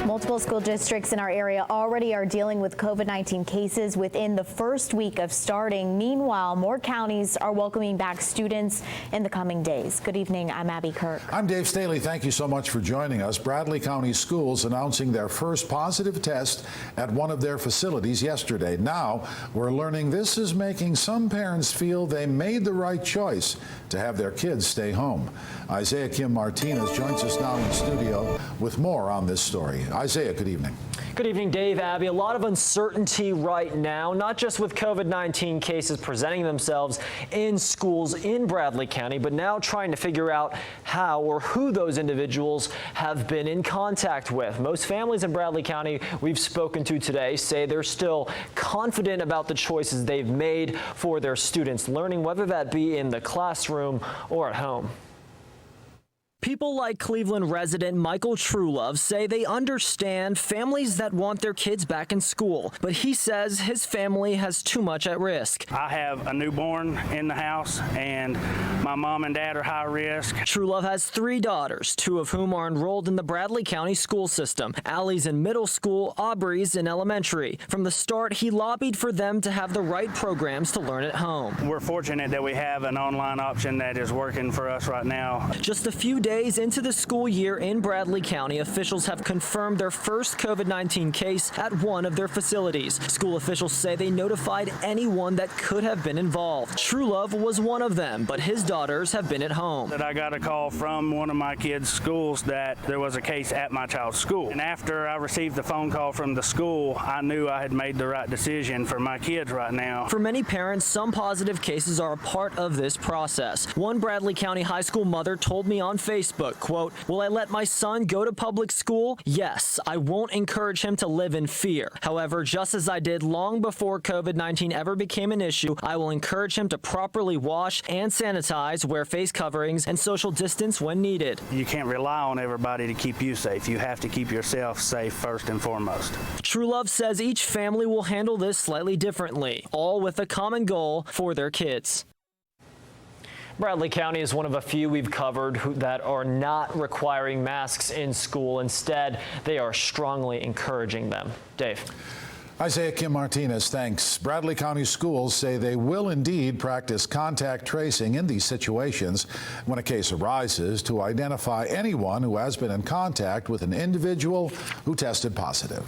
Multiple school districts in our area already are dealing with COVID-19 cases within the first week of starting. Meanwhile, more counties are welcoming back students in the coming days. Good evening. I'm Abby Kirk. I'm Dave Staley. Thank you so much for joining us. Bradley County Schools announcing their first positive test at one of their facilities yesterday. Now we're learning this is making some parents feel they made the right choice to have their kids stay home. Isaiah Kim Martinez joins us now in studio with more on this story. Isaiah, good evening. Good evening, Dave, Abby. A lot of uncertainty right now, not just with COVID-19 cases presenting themselves in schools in Bradley County, but now trying to figure out how or who those individuals have been in contact with. Most families in Bradley County we've spoken to today say they're still confident about the choices they've made for their students learning, whether that be in the classroom or at home. People like Cleveland resident Michael Truelove say they understand families that want their kids back in school, but he says his family has too much at risk. I have a newborn in the house and my mom and dad are high risk. Truelove has 3 daughters, 2 of whom are enrolled in the Bradley County school system. Allie's in middle school, Aubrey's in elementary. From the start, he lobbied for them to have the right programs to learn at home. We're fortunate that we have an online option that is working for us right now. Just a few days into the school year in Bradley County, officials have confirmed their first COVID-19 case at one of their facilities. School officials say they notified anyone that could have been involved. Truelove was one of them, but his daughters have been at home. I got a call from one of my kids' schools that there was a case at my child's school. And after I received the phone call from the school, I knew I had made the right decision for my kids right now. For many parents, some positive cases are a part of this process. One Bradley County high school mother told me on Facebook, quote, "Will I let my son go to public school? Yes, I won't encourage him to live in fear. However, just as I did long before COVID-19 ever became an issue, I will encourage him to properly wash and sanitize, wear face coverings, and social distance when needed." You can't rely on everybody to keep you safe. You have to keep yourself safe first and foremost. Truelove says each family will handle this slightly differently, all with a common goal for their kids. Bradley County is one of a few we've covered that are not requiring masks in school. Instead, they are strongly encouraging them. Dave. Isaiah Kim Martinez, thanks. Bradley County Schools say they will indeed practice contact tracing in these situations when a case arises to identify anyone who has been in contact with an individual who tested positive.